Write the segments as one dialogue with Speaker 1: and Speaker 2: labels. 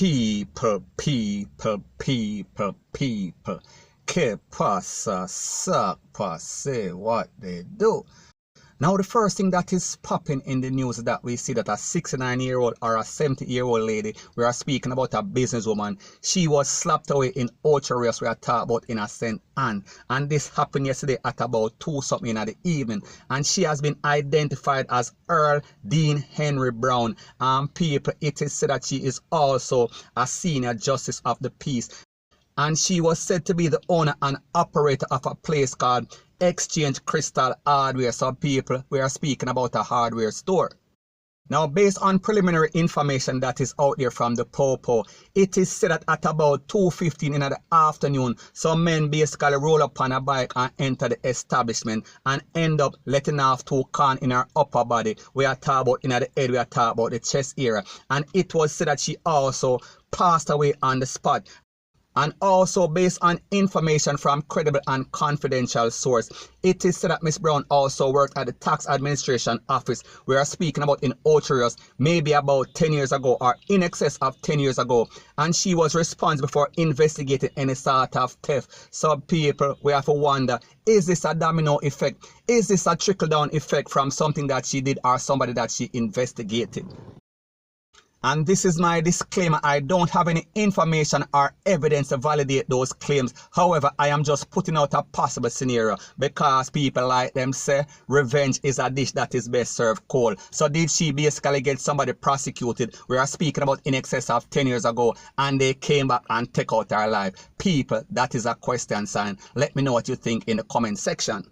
Speaker 1: people. Que pasa, suck, say what they do. Now the first thing that is popping in the news is that we see that a 69-year-old or a 70-year-old lady, we are speaking about a businesswoman, she was slapped away in OCHI, we are talking about in a St. Anne. And this happened yesterday at about 2 something in the evening. And she has been identified as Earl Dean Henry Brown. And people, it is said that she is also a senior justice of the peace. And she was said to be the owner and operator of a place called Exchange Crystal Hardware. So people, we are speaking about a hardware store. Now, based on preliminary information that is out there from the Popo, it is said that at about 2:15 in the afternoon, some men basically roll up on a bike and enter the establishment and end up letting off 2 cans in her upper body. We are talking about in the head, we are talking about the chest area. And it was said that she also passed away on the spot. And also based on information from credible and confidential source, it is said that Miss Brown also worked at the tax administration office. We are speaking about in OCHI, maybe about 10 years ago or in excess of 10 years ago. And she was responsible for investigating any sort of theft. So people, we have to wonder, is this a domino effect? Is this a trickle down effect from something that she did or somebody that she investigated? And this is my disclaimer. I don't have any information or evidence to validate those claims. However, I am just putting out a possible scenario because people like them say revenge is a dish that is best served cold. So did she basically get somebody prosecuted? We are speaking about in excess of 10 years ago and they came back and take out her life. People, that is a question sign. Let me know what you think in the comment section.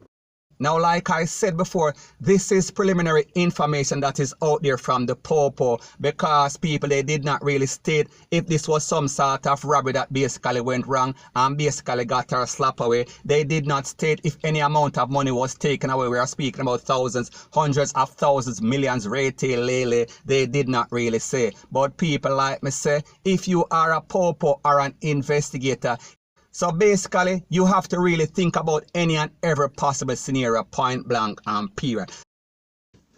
Speaker 1: Now, like I said before, this is preliminary information that is out there from the Popo because people, they did not really state if this was some sort of robbery that basically went wrong and basically got her slapped away. They did not state if any amount of money was taken away. We are speaking about thousands, hundreds of thousands, millions, retail, lele. They did not really say. But people like me say, if you are a Popo or an investigator, so basically, you have to really think about any and every possible scenario, point blank and period.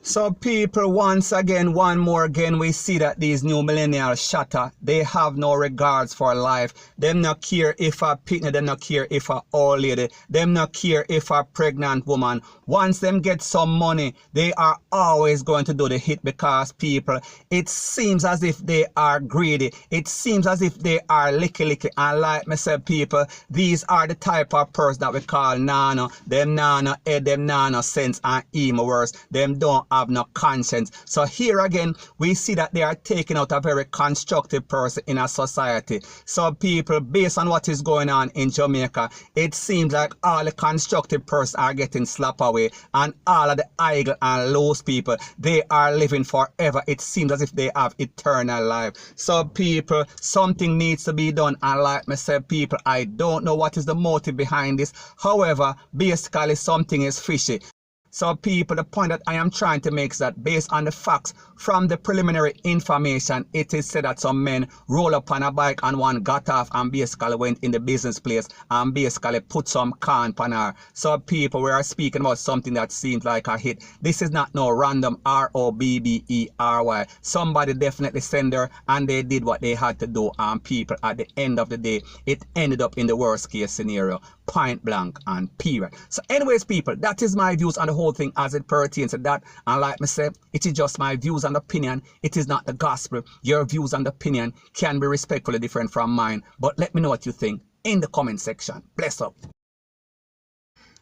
Speaker 1: So people, once again, one more again, we see that these new millennials shatter. They have no regards for life. Them not care if a pitney, them not care if a old lady, them not care if a pregnant woman. Once them get some money, they are always going to do the hit because people, it seems as if they are greedy. It seems as if they are licky. And like me say, people, these are the type of person that we call nano. Them nano head, them nano sense and even worse. Them don't have no conscience. So here again, we see that they are taking out a very constructive person in a society. So people, based on what is going on in Jamaica, it seems like all the constructive persons are getting slapped away and all of the idle and loose people, they are living forever. It seems as if they have eternal life. So people, something needs to be done. And like me say, people, I don't know what is the motive behind this. However, basically something is fishy. So people, the point that I am trying to make is that based on the facts from the preliminary information, it is said that some men roll up on a bike and one got off and basically went in the business place and basically put some can on her. So people, we are speaking about something that seems like a hit. This is not no random R-O-B-B-E-R-Y. Somebody definitely sent her and they did what they had to do. And people, at the end of the day, it ended up in the worst case scenario. Point blank and period. So anyways, people, that is my views on the whole thing as it pertains to that. And like me say, it is just my views and opinion. It is not the gospel. Your views and opinion can be respectfully different from mine. But let me know what you think in the comment section. Bless up.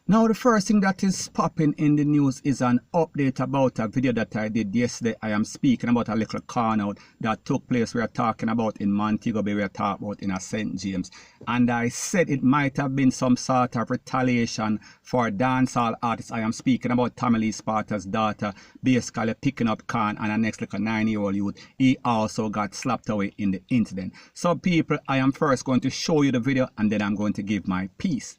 Speaker 1: Now the first thing that is popping in the news is an update about a video that I did yesterday. I am speaking about a little corn out that took place. We are talking about in Montego Bay. We are talking about in a St. James. And I said it might have been some sort of retaliation for dancehall artists. I am speaking about Tommy Lee Sparta's daughter basically picking up corn and a next little 9-year-old youth. He also got slapped away in the incident. So people, I am first going to show you the video and then I'm going to give my piece.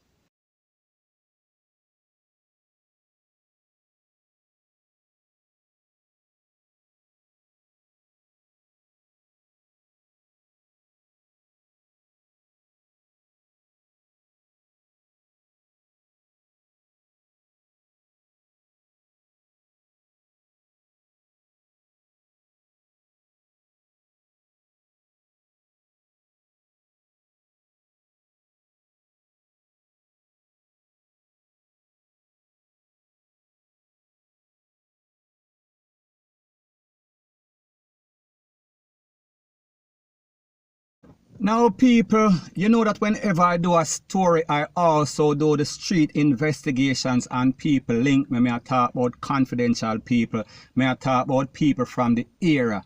Speaker 1: Now people, you know that whenever I do a story, I also do the street investigations and people link me. I talk about confidential people. I talk about people from the area.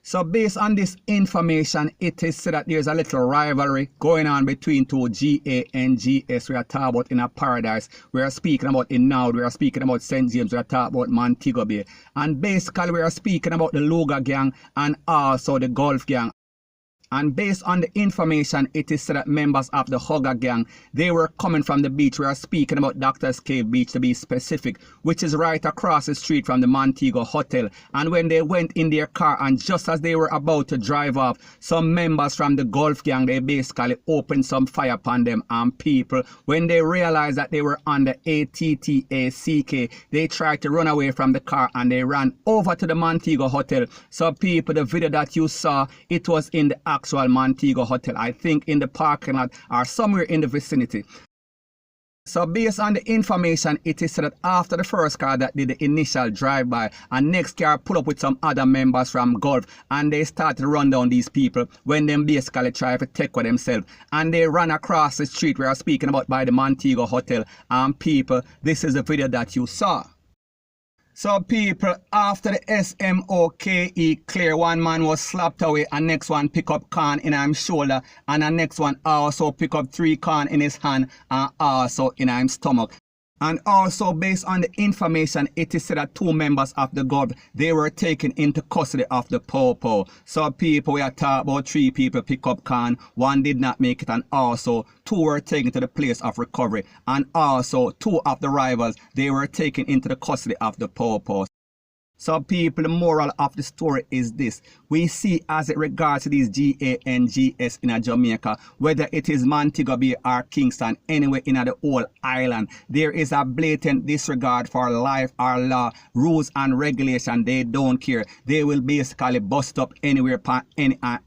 Speaker 1: So based on this information, it is said that there's a little rivalry going on between two GANGS. We are talking about in a paradise. We are speaking about in Naud. We are speaking about St. James. We are talking about Montego Bay. And basically we are speaking about the Luga gang and also the Gulf gang. And based on the information, it is said that members of the Hugga gang, they were coming from the beach. We are speaking about Doctor's Cave Beach to be specific, which is right across the street from the Montego Hotel. And when they went in their car and just as they were about to drive off, some members from the Gulf gang, they basically opened some fire upon them. And people, when they realized that they were under ATTACK, they tried to run away from the car and they ran over to the Montego Hotel. So people, the video that you saw, it was in the actual Montego Hotel, I think in the parking lot or somewhere in the vicinity. So based on the information, it is said that after the first car that did the initial drive-by, and next car pull up with some other members from Gulf, and they started to run down these people when them basically try to take with themselves. And they ran across the street we are speaking about by the Montego Hotel. And people, this is the video that you saw. So people, after the SMOKE clear, one man was slapped away and next one pick up can in his shoulder and the next one also pick up 3 can in his hand and also in his stomach. And also based on the information, it is said that 2 members of the Gulf, they were taken into custody of the Popo. So people, we are talking about 3 people pick up can, 1 did not make it and also 2 were taken to the place of recovery. And also 2 of the rivals, they were taken into the custody of the Popo. So people, the moral of the story is this. We see as it regards to these GANGS in Jamaica, whether it is Montego Bay or Kingston, anywhere in the whole island, there is a blatant disregard for life or law, rules and regulation. They don't care. They will basically bust up anywhere,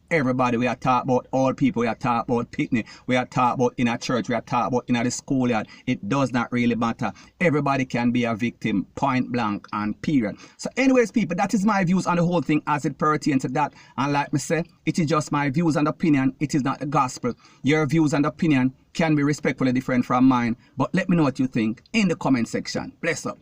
Speaker 1: everybody. We are talking about all people. We are talking about picnic. We are talking about in a church. We are talking about in the schoolyard. It does not really matter. Everybody can be a victim, point blank and period. So anyways, people, that is my views on the whole thing as it pertains to that. And like me say, it is just my views and opinion. It is not the gospel. Your views and opinion can be respectfully different from mine. But let me know what you think in the comment section. Bless up.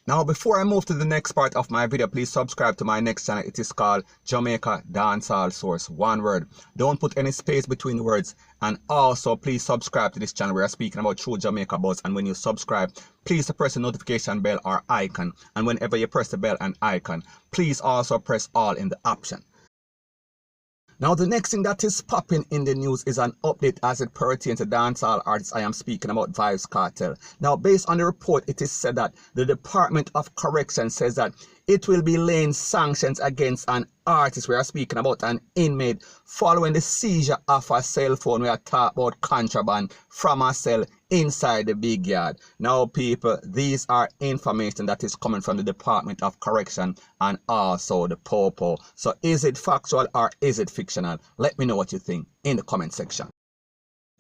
Speaker 1: Now, before I move to the next part of my video, please subscribe to my next channel. It is called Jamaica Dancehall Source. One word. Don't put any space between the words. And also, please subscribe to this channel. We are speaking about true Jamaica buzz. And when you subscribe, please press the notification bell or icon. And whenever you press the bell and icon, please also press all in the option. Now, the next thing that is popping in the news is an update as it pertains to dancehall artists. I am speaking about Vybz Kartel. Now, based on the report, it is said that the Department of Correction says that it will be laying sanctions against an artist. We are speaking about an inmate following the seizure of a cell phone. We are talking about contraband from a cell inside the big yard. Now, people, these are information that is coming from the Department of Correction and also the Popo. So is it factual or is it fictional? Let me know what you think in the comment section.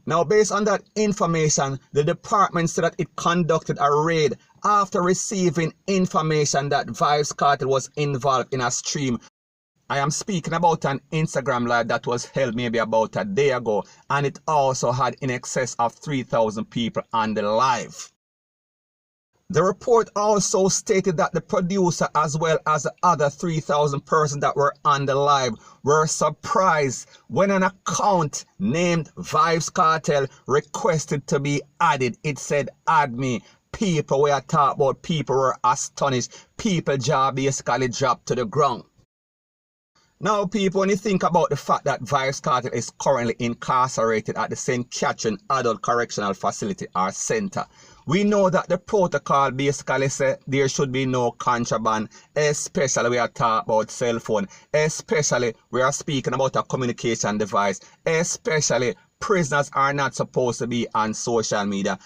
Speaker 1: Now, based on that information, the department said that it conducted a raid after receiving information that Vybz Kartel was involved in a stream. I am speaking about an Instagram live that was held maybe about a day ago, and it also had in excess of 3,000 people on the live. The report also stated that the producer as well as the other 3,000 persons that were on the live were surprised when an account named Vybz Kartel requested to be added. It said, add me. People we are talking about, people were astonished. People jaw basically dropped to the ground. Now, people, when you think about the fact that Vybz Kartel is currently incarcerated at the St. Catherine Adult Correctional Facility or Center, we know that the protocol basically says there should be no contraband, especially we are talking about cell phone, especially we are speaking about a communication device, especially prisoners are not supposed to be on social media.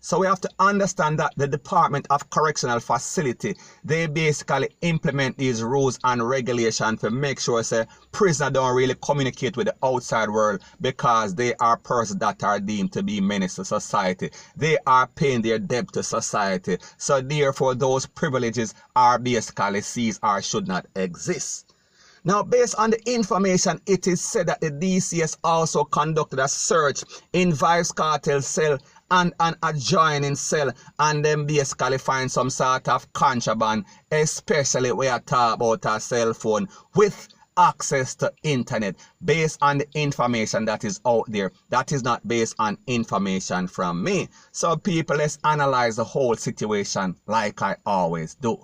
Speaker 1: So we have to understand that the Department of Correctional Facility, they basically implement these rules and regulations to make sure say prisoners don't really communicate with the outside world because they are persons that are deemed to be menace to society. They are paying their debt to society. So therefore those privileges are basically seized or should not exist. Now, based on the information, it is said that the DCS also conducted a search in Vybz Kartel's cell and an adjoining cell, and then basically find some sort of contraband, especially where I talk about a cell phone with access to internet, based on the information that is out there. That is not based on information from me. So people, let's analyze the whole situation like I always do.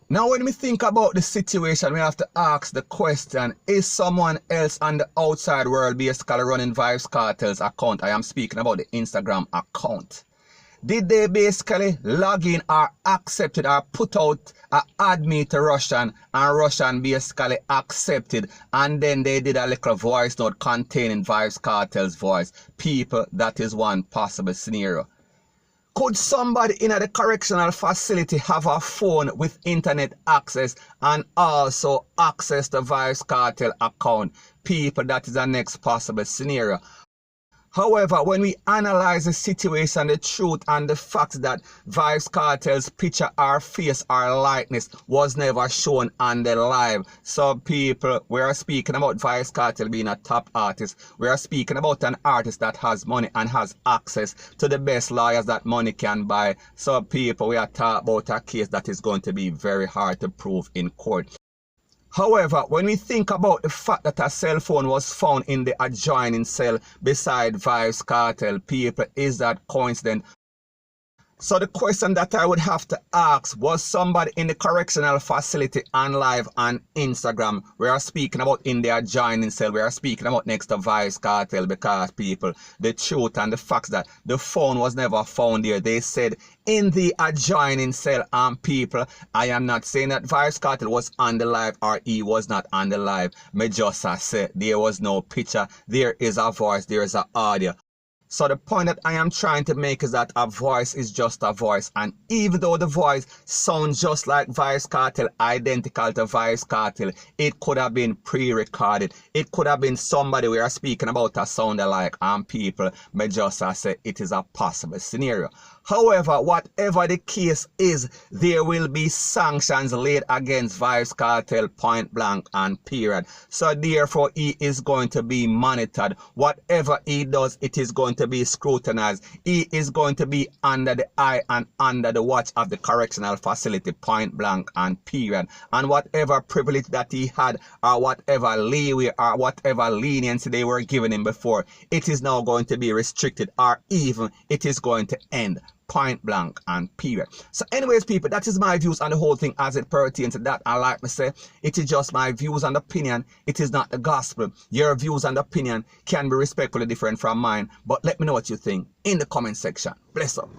Speaker 1: Now, when we think about the situation, we have to ask the question, is someone else on the outside world basically running Vybz Kartel's account? I am speaking about the Instagram account. Did they basically log in or accepted or put out an admin to Russian, and Russian basically accepted, and then they did a little voice note containing Vybz Kartel's voice? People, that is one possible scenario. Could somebody in the correctional facility have a phone with internet access and also access the Vybz Kartel account? People, that is the next possible scenario. However, when we analyze the situation, the truth and the fact that Vybz Kartel's picture or face or likeness was never shown on the live. So people, we are speaking about Vybz Kartel being a top artist. We are speaking about an artist that has money and has access to the best lawyers that money can buy. So people, we are talking about a case that is going to be very hard to prove in court. However, when we think about the fact that a cell phone was found in the adjoining cell beside Vybz Kartel, people, is that coincidence? So the question that I would have to ask, was somebody in the correctional facility on live on Instagram? We are speaking about in the adjoining cell. We are speaking about next to Vybz Kartel, because people, the truth and the facts that the phone was never found there. They said in the adjoining cell, and people, I am not saying that Vybz Kartel was on the live or he was not on the live. Me just say there was no picture. There is a voice. There is an audio. So the point that I am trying to make is that a voice is just a voice, and even though the voice sounds just like Vybz Kartel, identical to Vybz Kartel, it could have been pre-recorded. It could have been somebody we are speaking about a sound alike, and people may just say it is a possible scenario. However, whatever the case is, there will be sanctions laid against Vybz Kartel, point blank and period. So therefore, he is going to be monitored. Whatever he does, it is going to be scrutinized. He is going to be under the eye and under the watch of the correctional facility, point blank and period. And whatever privilege that he had, or whatever leeway or whatever leniency they were giving him before, it is now going to be restricted, or even it is going to end. Point blank and period. So anyways, people, that is my views on the whole thing as it pertains to that. And like me say, it is just my views and opinion. It is not the gospel. Your views and opinion can be respectfully different from mine. But let me know what you think in the comment section. Bless up.